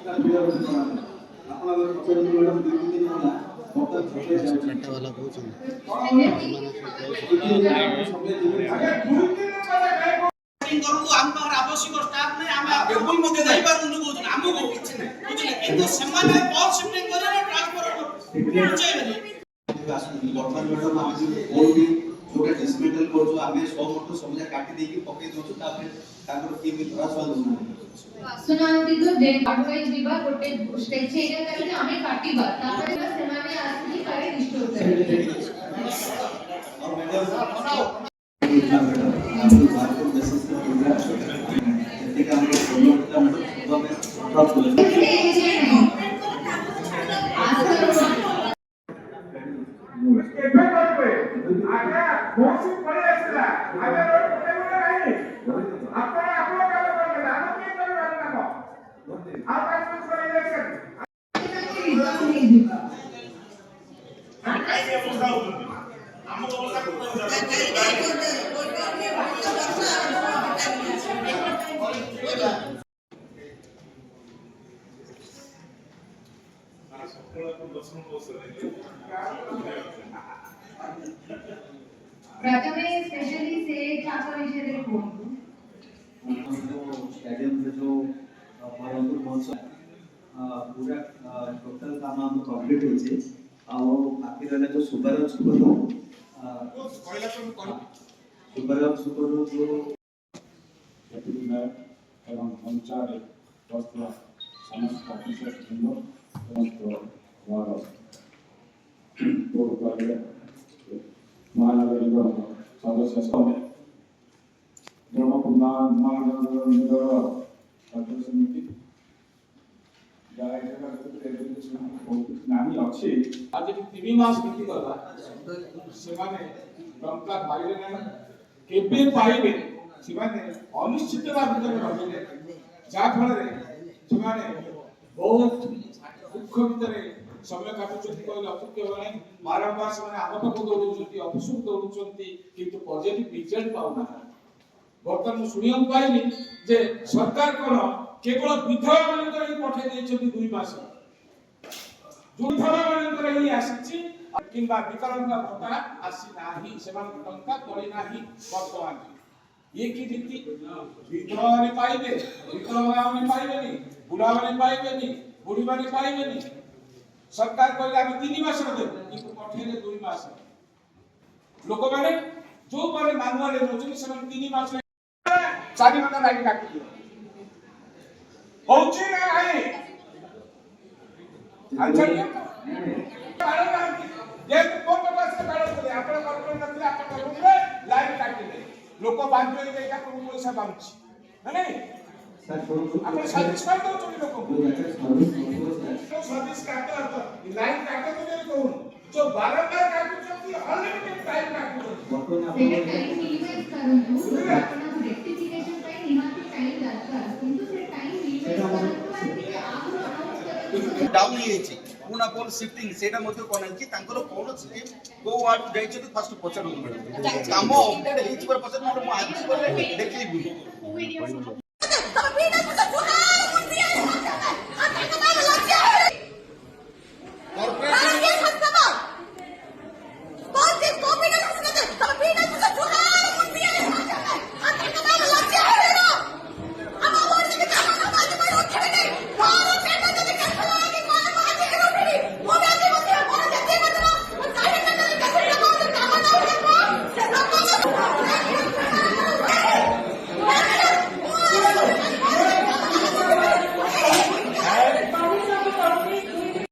आवश्यक स्टाफ नहीं आम बिल्कुल मते नहीं पारु नु बोझ हमको किछ नहीं बुझले किंतु समान बॉल शिफ्टिंग करे ट्रांसफर चाहिए वर्तमान मैडम हम ओडी छोटा डिसमेंटल कर जो हमें 100 मोटर समझा काटी देकी पके दोछु तापर ताकर टीम में थोड़ा स्वाद होना सुनाउती तो जे एडवाइस दिबा गोटे स्टेज एरिया करे हमें काटीबा तापर सेमाने आसी करे रिस्टोर करे और मैडम बनाओ हम मार्केट बेसिस पे प्रोग्राम जैसे का हम फॉलो करता मैडम सुबह में प्राप्त होता प्रथमे स्पेशली से चाका विषय रे फोन स्टेडियम में जो परंतु महोत्सव पूरा टोटल काम हम कंप्लीट होचे आ बाकी रहला जो सुपर सुपर जो एवं पंचायत वस्त्र समस्त ऑफिसर बृंद एवं वार्ड महानगर निगम सदस्य महानगर निगम समिति नानी अच्छे आज 3 मास बीती गला से माने टंका पाइले ना केबे पाइबे से माने अनिश्चितता भीतर रहिले जा फल रे से माने बहुत दुख भीतर समय काटुचंती कहले अतिक्य हो नाही बारंबार से माने आम पाखु दौड़ुचंती ऑफिस को दौड़ुचंती किंतु पॉजिटिव रिजल्ट पाउना वर्तमान सुनियम पाइनी जे सरकार कोन केवल विधवा मानकर ही पठे देछथि 2 मास जो विधवा मानकर ही आसीछि किंबा विकलांग भत्ता आसी नाही सेमान टंका पड़ी नाही वर्तमान ये की रीति विधवा ने पाइबे विकलांग ने पाइबेनी बुढ़ा ने पाइबेनी बुढ़ी ने पाइबेनी सरकार कहले हम 3 मास दे किंतु पठेले 2 मास लोक माने जो माने मानुआले रोजनी सेमान 3 मास 4 घंटा लाइन काटी दियो होची ना आई आंसर ये जे कोन पास के काढो करे आपण कॉर्पोरेट नथले आपण रूम रे लाइन काटी दे लोक बांधले के का कोन पैसा बांधछि नाही आपण सर्विस कर दो चोरी लोक सर्विस काटो लाइन काटो के कोन जो बारंबार काटो चोरी अनलिमिटेड टाइम काटो सेटा टाइम मिनिमाइज करंतु आपण रेक्टिफिकेशन पे निहाती टाइम दरकार किंतु से टाइम मिनिमाइज करंतु डाउन हेछि पुना पोल शिफ्टिंग सेटा मध्ये कोन कि तांकर कोन टीम को वार्ड जाइछ तो फर्स्ट पछड़ मैडम काम अपडेट हेछि पर पछड़ म आज पर देखली